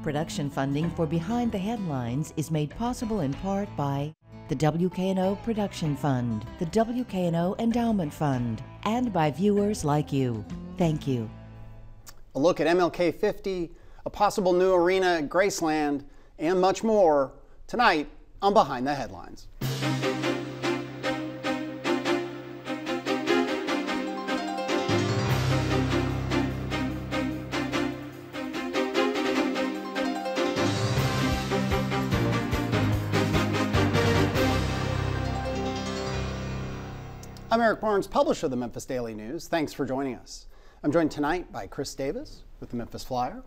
Production funding for Behind the Headlines is made possible in part by the WKNO Production Fund, the WKNO Endowment Fund, and by viewers like you. Thank you. A look at MLK 50, a possible new arena at Graceland, and much more tonight on Behind the Headlines. I'm Eric Barnes, publisher of the Memphis Daily News. Thanks for joining us. I'm joined tonight by Chris Davis with the Memphis Flyer,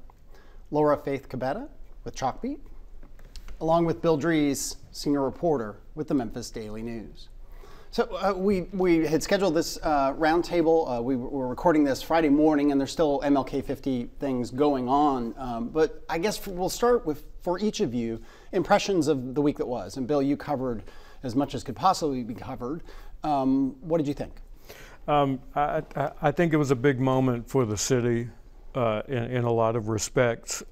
Laura Faith Cabetta with Chalkbeat, along with Bill Dries, senior reporter with the Memphis Daily News. So we had scheduled this roundtable. We were recording this Friday morning, and there's still MLK 50 things going on. But I guess we'll start with, for each of you, impressions of the week that was. And Bill, you covered as much as could possibly be covered. What did you think? I think it was a big moment for the city in a lot of respects.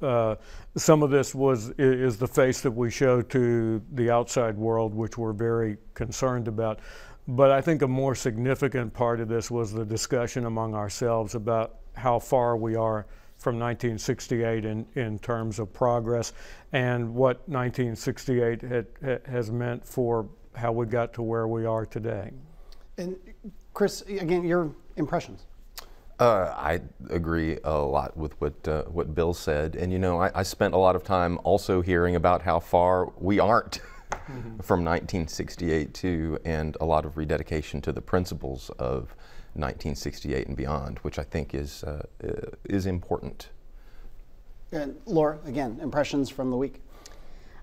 Some of this is the face that we show to the outside world, which we're very concerned about. But I think a more significant part of this was the discussion among ourselves about how far we are from 1968 in terms of progress, and what 1968 has meant for how we got to where we are today. And Chris, again, your impressions? I agree a lot with what Bill said, and you know, I spent a lot of time also hearing about how far we aren't from 1968 too, and a lot of rededication to the principles of 1968 and beyond, which I think is important. And Laura, again, impressions from the week?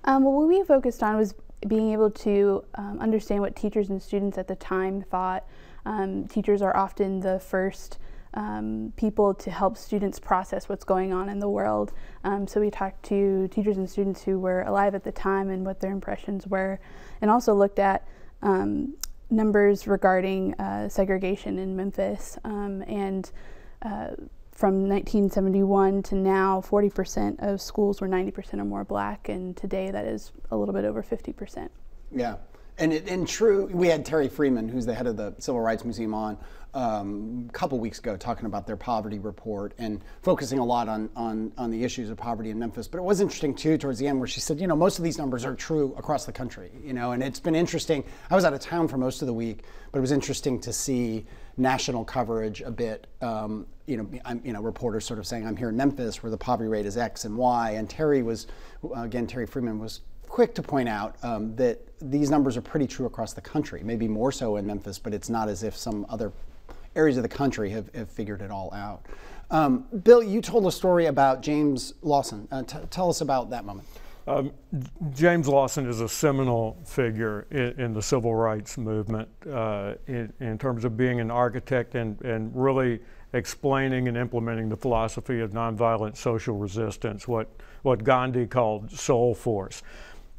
Well, what we focused on was being able to understand what teachers and students at the time thought. Teachers are often the first people to help students process what's going on in the world. So we talked to teachers and students who were alive at the time and what their impressions were, and also looked at numbers regarding segregation in Memphis. From 1971 to now, 40% of schools were 90% or more black, and today that is a little bit over 50%. Yeah, and true, we had Terry Freeman, who's the head of the Civil Rights Museum, on a couple weeks ago talking about their poverty report and focusing a lot on the issues of poverty in Memphis. But it was interesting too towards the end where she said, you know, most of these numbers are true across the country, you know, and it's been interesting. I was out of town for most of the week, but it was interesting to see national coverage a bit. Reporters sort of saying, I'm here in Memphis where the poverty rate is X and Y. And Terry Freeman was quick to point out that these numbers are pretty true across the country, maybe more so in Memphis, but it's not as if some other areas of the country have figured it all out. Bill, you told a story about James Lawson. Tell us about that moment. James Lawson is a seminal figure in the civil rights movement in terms of being an architect and really explaining and implementing the philosophy of nonviolent social resistance, what Gandhi called soul force.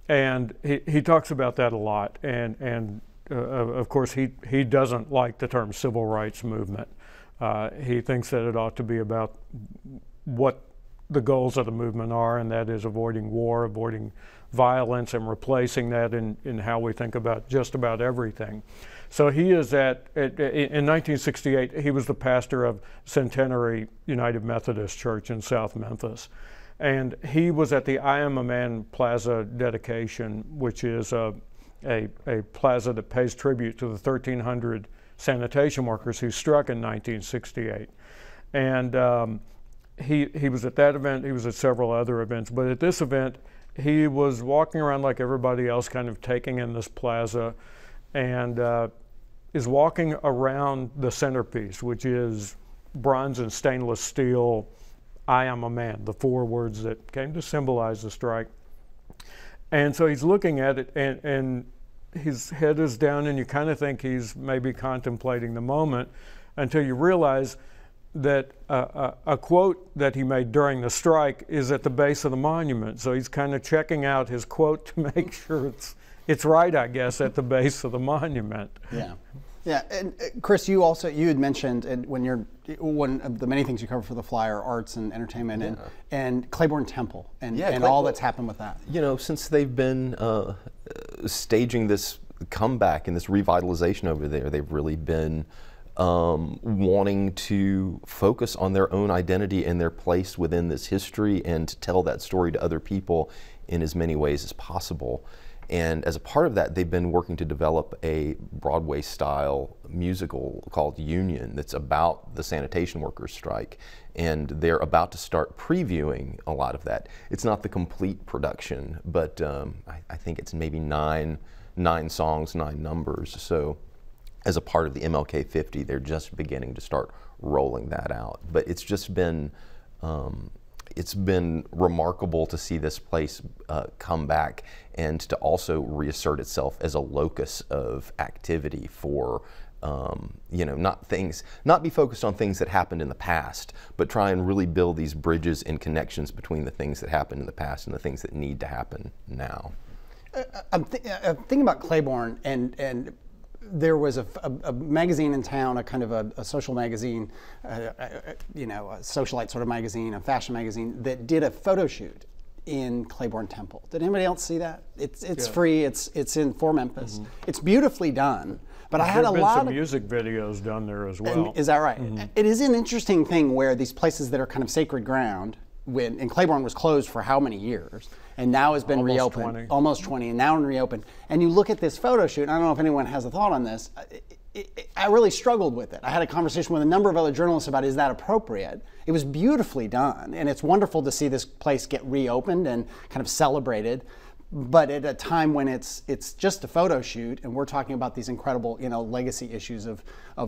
And he talks about that a lot. And of course, he doesn't like the term civil rights movement. He thinks that it ought to be about what the goals of the movement are, and that is avoiding war, avoiding violence, and replacing that in how we think about just about everything. So he is in 1968, he was the pastor of Centenary United Methodist Church in South Memphis. And he was at the I Am a Man Plaza dedication, which is a plaza that pays tribute to the 1,300 sanitation workers who struck in 1968. And he was at that event, he was at several other events, but at this event, he was walking around like everybody else, kind of taking in this plaza, and is walking around the centerpiece, which is bronze and stainless steel, I am a man, the 4 words that came to symbolize the strike. And so he's looking at it, and his head is down, and you kind of think he's maybe contemplating the moment until you realize that a quote that he made during the strike is at the base of the monument. So he's kind of checking out his quote to make sure it's right, I guess, at the base of the monument. Yeah. Yeah, and Chris, you had mentioned, and when you're one of the many things you cover for the Flyer, arts and entertainment, and Claiborne Temple, and all that's happened with that. You know, since they've been staging this comeback and this revitalization over there, they've really been wanting to focus on their own identity and their place within this history and to tell that story to other people in as many ways as possible. And as a part of that, they've been working to develop a Broadway-style musical called Union that's about the sanitation workers' strike. And they're about to start previewing a lot of that. It's not the complete production, but I think it's maybe nine songs, 9 numbers. So as a part of the MLK 50, they're just beginning to start rolling that out. But it's just been it's been remarkable to see this place come back and to also reassert itself as a locus of activity for, you know, not be focused on things that happened in the past, but try and really build these bridges and connections between the things that happened in the past and the things that need to happen now. I'm thinking about Claiborne, and there was a magazine in town, a kind of a social magazine, you know, a socialite sort of magazine, a fashion magazine, that did a photo shoot in Claiborne Temple. Did anybody else see that? It's free. It's in for Memphis. Mm-hmm. It's beautifully done. But I had a lot of music videos done there as well. Is that right? Mm-hmm. It is an interesting thing where these places that are kind of sacred ground, and Claiborne was closed for how many years? And now has been reopened. Almost 20, and now reopened. And you look at this photo shoot, and I don't know if anyone has a thought on this, I really struggled with it. I had a conversation with a number of other journalists about, is that appropriate? It was beautifully done, and it's wonderful to see this place get reopened and kind of celebrated, but at a time when it's just a photo shoot, and we're talking about these incredible, you know, legacy issues of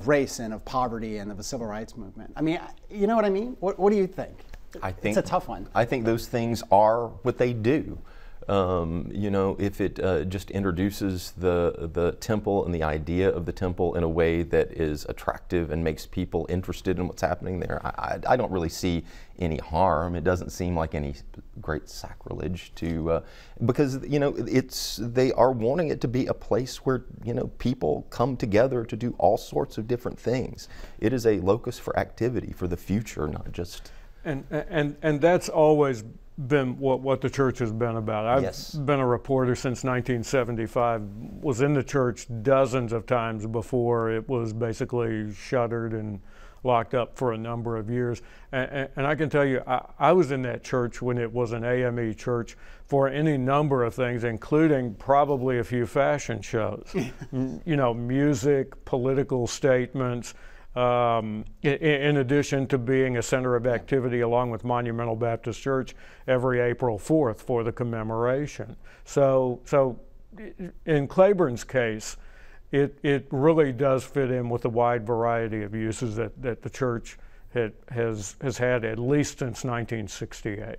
race and of poverty and of the civil rights movement. I mean, you know what I mean? What do you think? I think it's a tough one. I think those things are what they do. You know, if it just introduces the temple and the idea of the temple in a way that is attractive and makes people interested in what's happening there, I don't really see any harm. It doesn't seem like any great sacrilege to, because, you know, they are wanting it to be a place where, you know, people come together to do all sorts of different things. It is a locus for activity for the future, not just. And that's always been what the church has been about. I've been a reporter since 1975, was in the church dozens of times before it was basically shuttered and locked up for a number of years. And I can tell you, I was in that church when it was an AME church for any number of things, including probably a few fashion shows. You know, music, political statements, in addition to being a center of activity along with Monumental Baptist Church every April 4th for the commemoration. So in Claiborne's case, it really does fit in with the wide variety of uses that the church has had at least since 1968.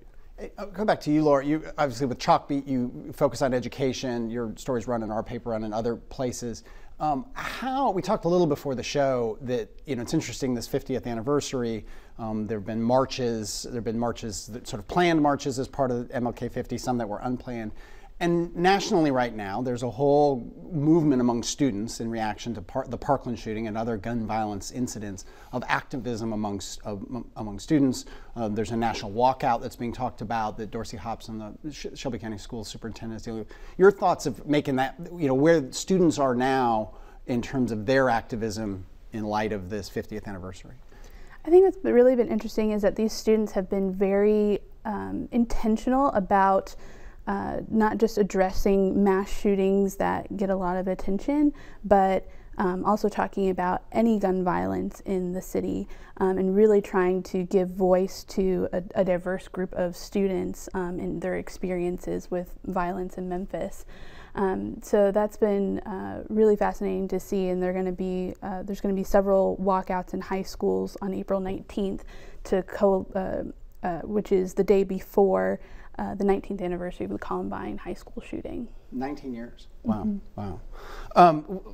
I'll go back to you, Laura. You obviously with Chalkbeat, you focus on education. Your stories run in our paper, run in other places. We talked a little before the show that, you know, it's interesting, this 50th anniversary, there have been marches, that sort of planned marches as part of MLK 50, some that were unplanned. And nationally right now, there's a whole movement among students in reaction to the Parkland shooting and other gun violence incidents of activism among students. There's a national walkout that's being talked about that Dorsey Hobson, the Shelby County School Superintendent, is dealing with. Your thoughts of making that, you know, where students are now in terms of their activism in light of this 50th anniversary? I think what's really been interesting is that these students have been very intentional about not just addressing mass shootings that get a lot of attention, but also talking about any gun violence in the city and really trying to give voice to a diverse group of students in their experiences with violence in Memphis. So that's been really fascinating to see, and there's going to be several walkouts in high schools on April 19th to which is the day before the 19th anniversary of the Columbine High School shooting. 19 years. Wow, wow.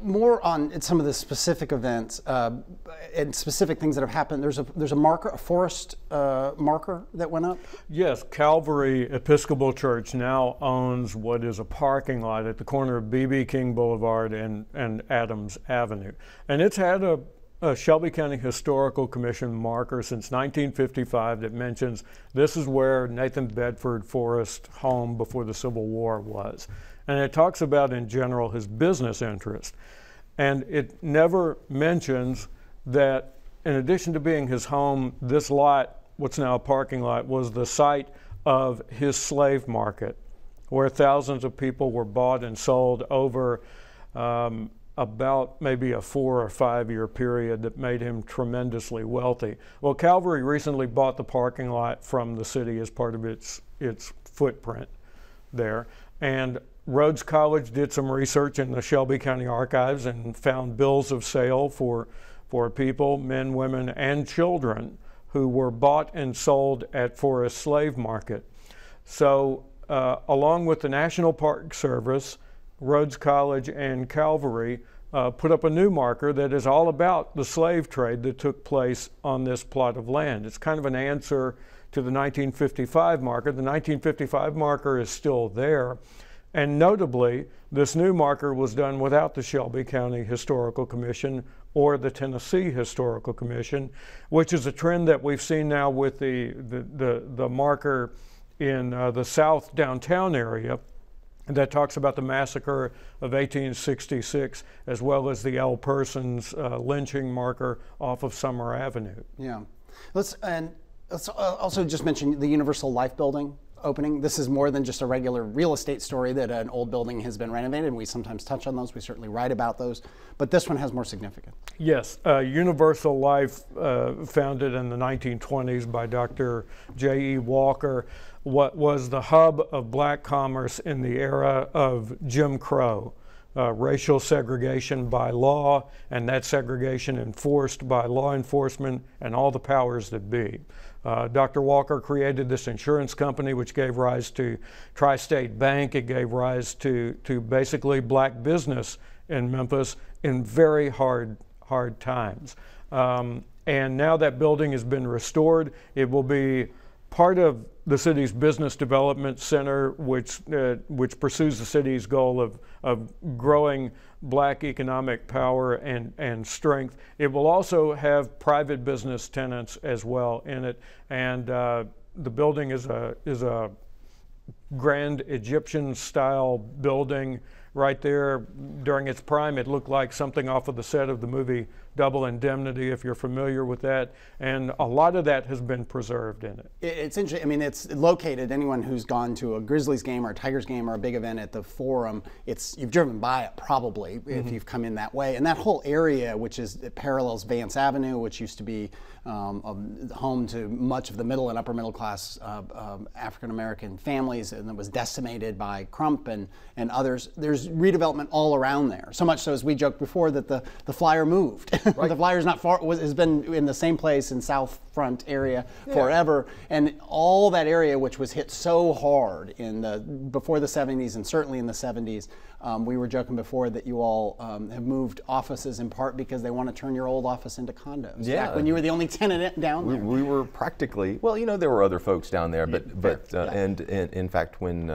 More on some of the specific events and specific things that have happened. There's a marker, a forest marker that went up? Yes, Calvary Episcopal Church now owns what is a parking lot at the corner of B.B. King Boulevard and Adams Avenue. And it's had a Shelby County Historical Commission marker since 1955 that mentions this is where Nathan Bedford Forrest's home before the Civil War was. And it talks about, in general, his business interest. And it never mentions that, in addition to being his home, this lot, what's now a parking lot, was the site of his slave market, where thousands of people were bought and sold over about maybe a 4 or 5 year period that made him tremendously wealthy. Well, Calvary recently bought the parking lot from the city as part of its footprint there. And Rhodes College did some research in the Shelby County Archives and found bills of sale for people, men, women, and children who were bought and sold at Forest Slave Market. So along with the National Park Service, Rhodes College and Calvary put up a new marker that is all about the slave trade that took place on this plot of land. It's kind of an answer to the 1955 marker. The 1955 marker is still there. And notably, this new marker was done without the Shelby County Historical Commission or the Tennessee Historical Commission, which is a trend that we've seen now with the marker in the South downtown area that talks about the massacre of 1866, as well as the L. Persons lynching marker off of Summer Avenue. Yeah. Let's also just mention the Universal Life Building opening. This is more than just a regular real estate story that an old building has been renovated, and we sometimes touch on those. We certainly write about those, but this one has more significance. Yes, Universal Life, founded in the 1920s by Dr. J.E. Walker, what was the hub of black commerce in the era of Jim Crow. Racial segregation by law, and that segregation enforced by law enforcement and all the powers that be. Dr. Walker created this insurance company which gave rise to Tri-State Bank. It gave rise to basically black business in Memphis in very hard times. And now that building has been restored. It will be part of the city's business development center, which pursues the city's goal of growing black economic power and strength. It will also have private business tenants as well in it, and the building is a grand Egyptian style building. Right there, during its prime, it looked like something off of the set of the movie Double Indemnity, if you're familiar with that. And a lot of that has been preserved in it. It's interesting. I mean, it's located, anyone who's gone to a Grizzlies game or a Tigers game or a big event at the Forum, you've driven by it probably if you've come in that way. And that whole area, which it parallels Vance Avenue, which used to be home to much of the middle and upper middle class African-American families, and it was decimated by Crump and others. There's redevelopment all around there. So much so, as we joked before, that the flyer moved. Right. The flyer's not far, has been in the same place in South Front area forever. And all that area, which was hit so hard before the 70s and certainly in the 70s, we were joking before that you all have moved offices in part because they want to turn your old office into condos. Yeah. Back when you were the only tenant down there. We were practically, well, there were other folks down there, and in fact, when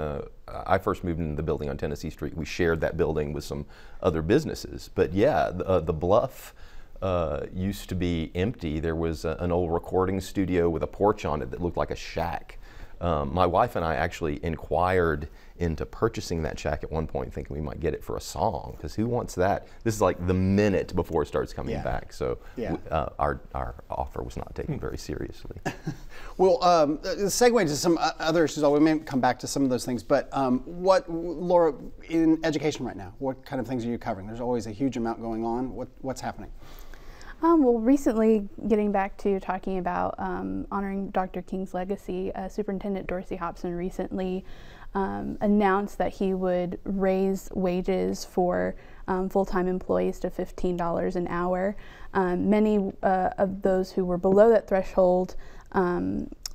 I first moved into the building on Tennessee Street, we shared that building with some other businesses. But yeah, the Bluff used to be empty. There was an old recording studio with a porch on it that looked like a shack. My wife and I actually inquired into purchasing that shack at one point, thinking we might get it for a song, because who wants that? This is like the minute before it starts coming back. So our offer was not taken very seriously. Well, segue to some other issues. We may come back to some of those things, but Laura, in education right now, what kind of things are you covering? There's always a huge amount going on. What's happening? Well, recently, getting back to talking about honoring Dr. King's legacy, Superintendent Dorsey Hobson recently announced that he would raise wages for full-time employees to $15 an hour. Many of those who were below that threshold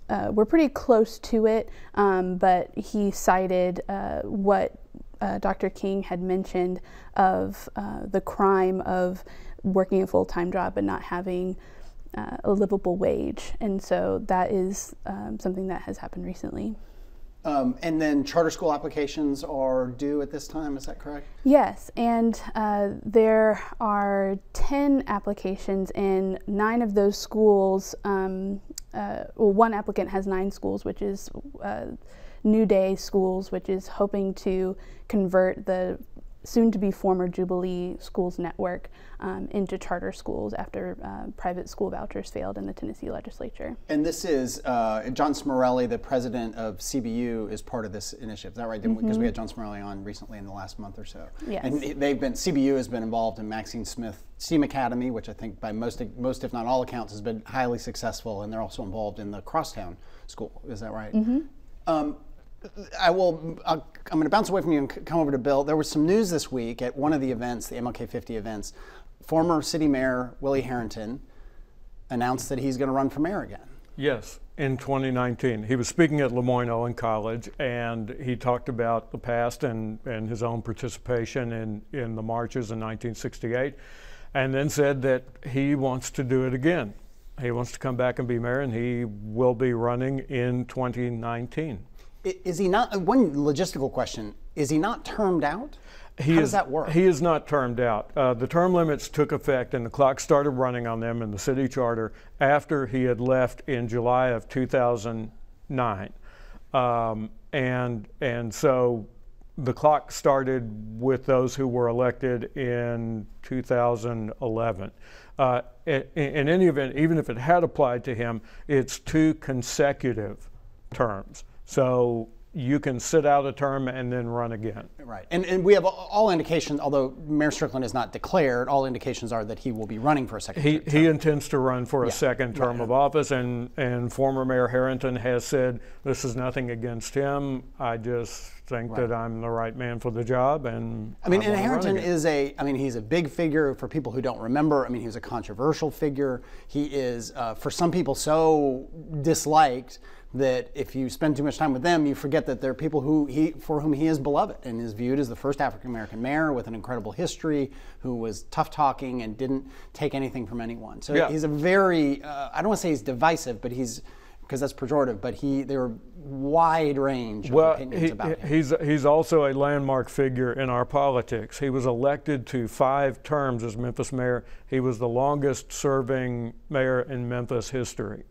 we're pretty close to it, but he cited what Dr. King had mentioned of the crime of working a full-time job but not having a livable wage. And so that is something that has happened recently. And then charter school applications are due at this time, is that correct? Yes, and there are 10 applications in 9 of those schools. Well, one applicant has 9 schools, which is New Day Schools, which is hoping to convert the soon-to-be former Jubilee Schools network into charter schools after private school vouchers failed in the Tennessee legislature. And this is, John Smerelli, the president of CBU, is part of this initiative. Is that right? Because we had John Smerelli on recently in the last month or so. Yes. And CBU has been involved in Maxine Smith STEAM Academy, which I think by most if not all accounts has been highly successful, and they're also involved in the Crosstown School. Is that right? I'm going to bounce away from you and come over to Bill. There was some news this week at one of the events, the MLK 50 events. Former City Mayor Willie Harrington announced that he's going to run for mayor again. Yes, in 2019. He was speaking at Lemoyne-Owen College, and he talked about the past and his own participation in the marches in 1968, and then said that he wants to do it again. He wants to come back and be mayor, and he will be running in 2019. Is he not, one logistical question, is he not termed out? How does that work? He is not termed out. The term limits took effect and the clock started running on them in the city charter after he had left in July of 2009. And so the clock started with those who were elected in 2011. In any event, even if it had applied to him, it's 2 consecutive terms. So you can sit out a term and then run again. Right. And we have all indications, although Mayor Strickland is not declared, all indications are that he will be running for a second term. He intends to run for a second term of office, and former Mayor Harrington has said, this is nothing against him. I just think that I'm the right man for the job, and and Harrington is he's a big figure for people who don't remember. He was a controversial figure. He is, for some people, so disliked that if you spend too much time with them, you forget that there are people for whom he is beloved and is viewed as the first African-American mayor with an incredible history, who was tough-talking and didn't take anything from anyone. So he's a very, I don't want to say he's divisive, but because that's pejorative, but there are wide range of opinions about him. He's also a landmark figure in our politics. He was elected to 5 terms as Memphis mayor. He was the longest serving mayor in Memphis history.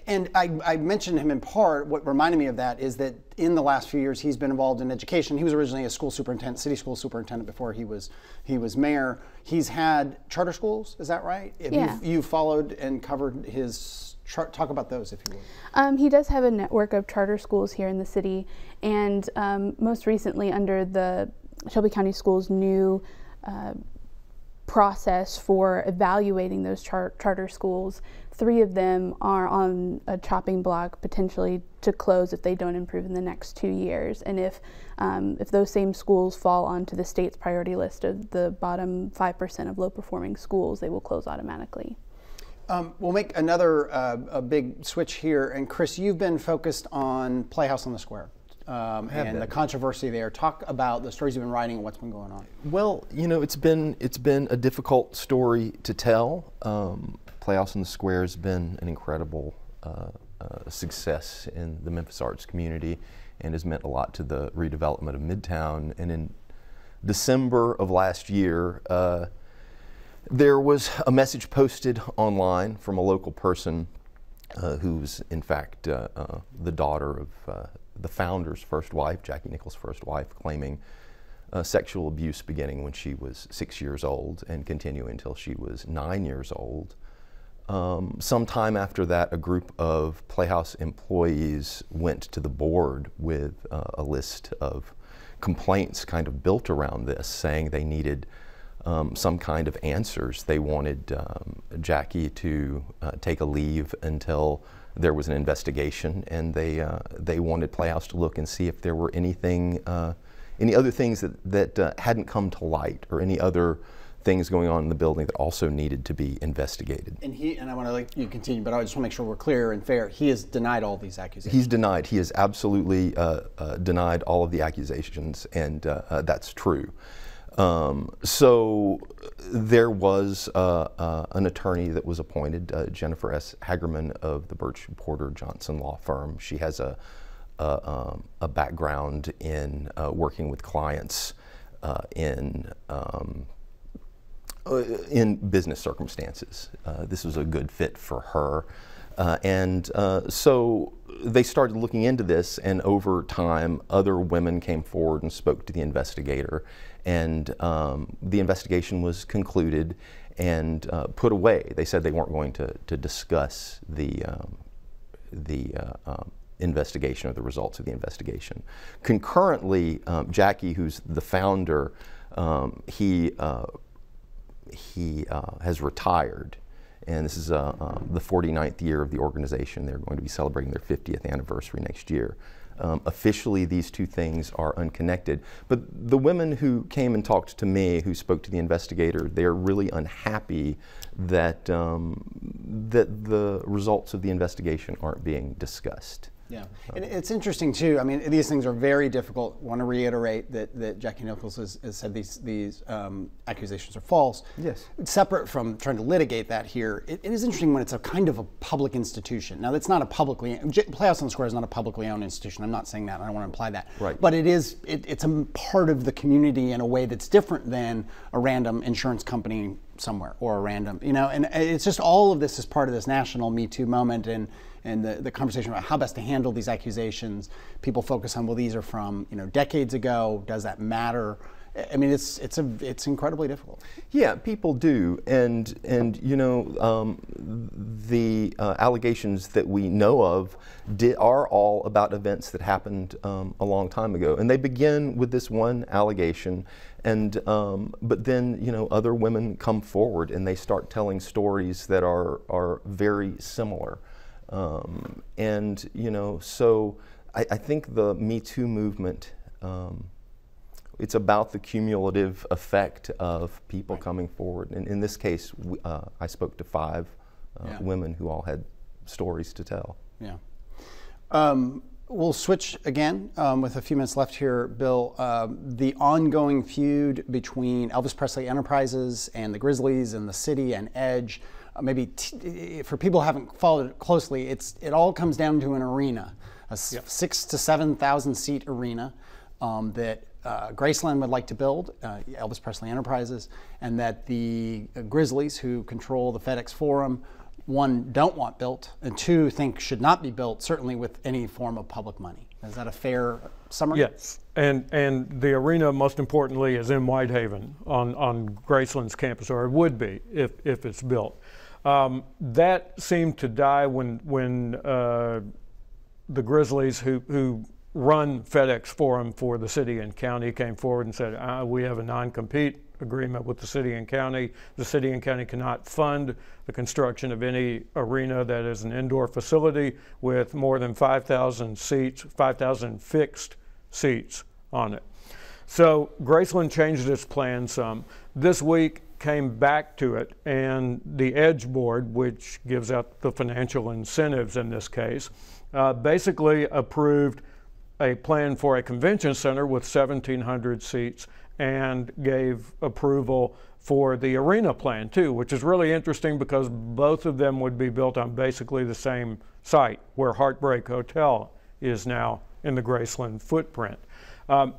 And I mentioned him in part. What reminded me of that is that in the last few years he's been involved in education. He was originally a school superintendent, city school superintendent before he was mayor. He's had charter schools, is that right? Yeah. You followed and covered his, talk about those if you would. He does have a network of charter schools here in the city, and most recently under the Shelby County Schools' new process for evaluating those charter schools, 3 of them are on a chopping block potentially to close if they don't improve in the next 2 years. And if those same schools fall onto the state's priority list of the bottom 5% of low-performing schools, they will close automatically. We'll make another a big switch here. And Chris, you've been focused on Playhouse on the Square. And the controversy there. Talk about the stories you've been writing and what's been going on. Well, it's been a difficult story to tell. Playhouse on the Square has been an incredible success in the Memphis arts community and has meant a lot to the redevelopment of Midtown. And in December of last year, there was a message posted online from a local person who's in fact the daughter of the founder's first wife, Jackie Nichols' first wife, claiming sexual abuse beginning when she was 6 years old and continuing until she was 9 years old. Sometime after that, a group of Playhouse employees went to the board with a list of complaints kind of built around this, saying they needed some kind of answers. They wanted Jackie to take a leave until there was an investigation, and they wanted Playhouse to look and see if there were any other things that hadn't come to light, or any other things going on in the building that also needed to be investigated. And I want to let you continue, but I just want to make sure we're clear and fair. He has denied all these accusations. He's denied. He has absolutely denied all of the accusations, and that's true. So there was an attorney that was appointed, Jennifer S. Hagerman of the Birch Porter Johnson law firm. She has a background in working with clients in business circumstances. This was a good fit for her. So they started looking into this, and over time other women came forward and spoke to the investigator, and the investigation was concluded and put away. They said they weren't going to discuss the investigation or the results of the investigation. Concurrently, Jackie, who's the founder, he has retired, and this is the 49th year of the organization. They're going to be celebrating their 50th anniversary next year. Officially, these two things are unconnected, but the women who came and talked to me, who spoke to the investigator, they're really unhappy that that the results of the investigation aren't being discussed. Yeah, and it's interesting too. I mean, these things are very difficult. I want to reiterate that Jackie Nichols has said these accusations are false. Yes. Separate from trying to litigate that here, it is interesting when it's a kind of a public institution. Now, that's not a publicly, Playhouse on the Square is not a publicly owned institution. I'm not saying that. I don't want to imply that. Right. But it's a part of the community in a way that's different than a random insurance company somewhere or a random, and it's just all of this is part of this national Me Too moment and the conversation about how best to handle these accusations. People focus on, well, these are from decades ago. Does that matter? I mean, it's incredibly difficult. Yeah, people do, and the allegations that we know of are all about events that happened a long time ago, and they begin with this one allegation, and but then other women come forward and they start telling stories that are very similar, so I think the Me Too movement. It's about the cumulative effect of people coming forward. And in this case, I spoke to 5 women who all had stories to tell. Yeah. We'll switch again with a few minutes left here, Bill. The ongoing feud between Elvis Presley Enterprises and the Grizzlies and the city and Edge. Maybe for people who haven't followed it closely, it all comes down to an arena, a 6,000 to 7,000 seat arena that Graceland would like to build, Elvis Presley Enterprises, and that the Grizzlies, who control the FedEx Forum, 1, don't want built, and 2, think should not be built, certainly with any form of public money. Is that a fair summary? Yes, and the arena, most importantly, is in Whitehaven on Graceland's campus, or it would be if it's built. That seemed to die when the Grizzlies, who run FedEx Forum for the city and county, came forward and said, we have a non-compete agreement with the city and county. The city and county cannot fund the construction of any arena that is an indoor facility with more than 5,000 seats, 5,000 fixed seats on it. So Graceland changed its plan some. This week came back to it, and the Edge board, which gives out the financial incentives in this case, basically approved a plan for a convention center with 1,700 seats and gave approval for the arena plan too, which is really interesting because both of them would be built on basically the same site where Heartbreak Hotel is now in the Graceland footprint.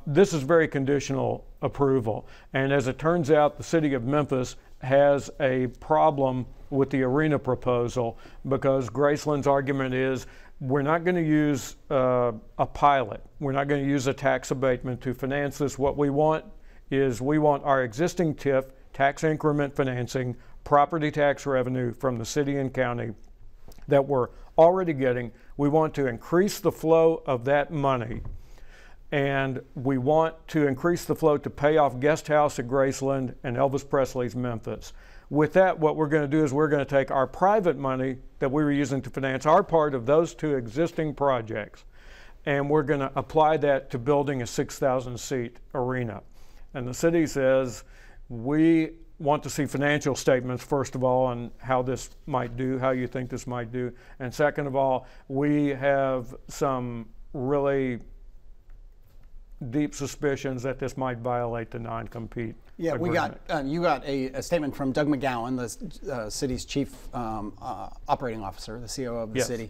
This is very conditional approval, and as it turns out, the city of Memphis has a problem with the arena proposal because Graceland's argument is we're not going to use a pilot. We're not going to use a tax abatement to finance this. What we want is our existing TIF, tax increment financing, property tax revenue from the city and county that we're already getting. We want to increase the flow of that money, and we want to increase the flow to pay off Guest House at Graceland and Elvis Presley's Memphis. With that, what we're going to do is we're going to take our private money that we were using to finance our part of those 2 existing projects, and we're going to apply that to building a 6,000 seat arena. And the city says, we want to see financial statements, first of all, on how this might do, how you think this might do. And second of all, we have some really deep suspicions that this might violate the non-compete agreement. We got, you got a statement from Doug McGowan, the city's chief operating officer, the COO of the city,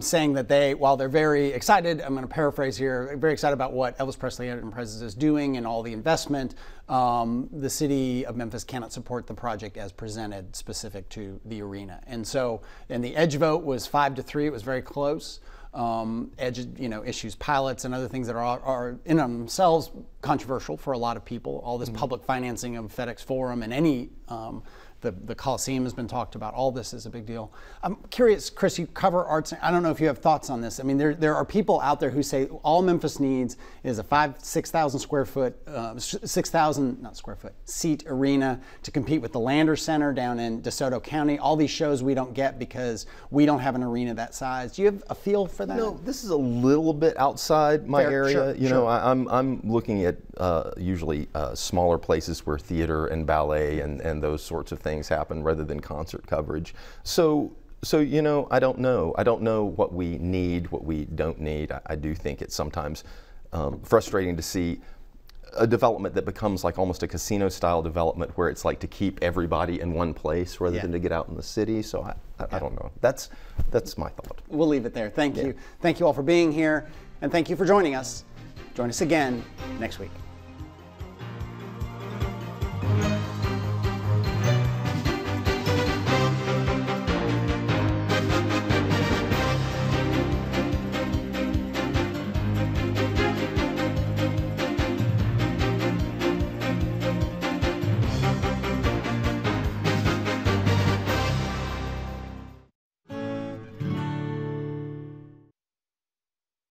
saying that while they're very excited, I'm going to paraphrase here, very excited about what Elvis Presley Enterprises is doing and all the investment, the city of Memphis cannot support the project as presented specific to the arena. And so, and the edge vote was 5-3, it was very close. Edge, issues pilots and other things that are in themselves controversial for a lot of people. All this public financing of FedEx Forum and any the Coliseum has been talked about. All this is a big deal. I'm curious, Chris, you cover arts. I don't know if you have thoughts on this. I mean, there are people out there who say all Memphis needs is a 6,000 square foot, 6,000, not square foot, seat arena to compete with the Landers Center down in DeSoto County. All these shows we don't get because we don't have an arena that size. Do you have a feel for that? No, this is a little bit outside my area. Sure. I'm looking at usually smaller places where theater and ballet and those sorts of things happen rather than concert coverage. So I don't know. I don't know what we need, what we don't need. I do think it's sometimes frustrating to see a development that becomes like almost a casino style development where it's like to keep everybody in one place rather than to get out in the city. So I don't know. That's my thought. We'll leave it there. Thank you. Thank you all for being here, and thank you for joining us. Join us again next week.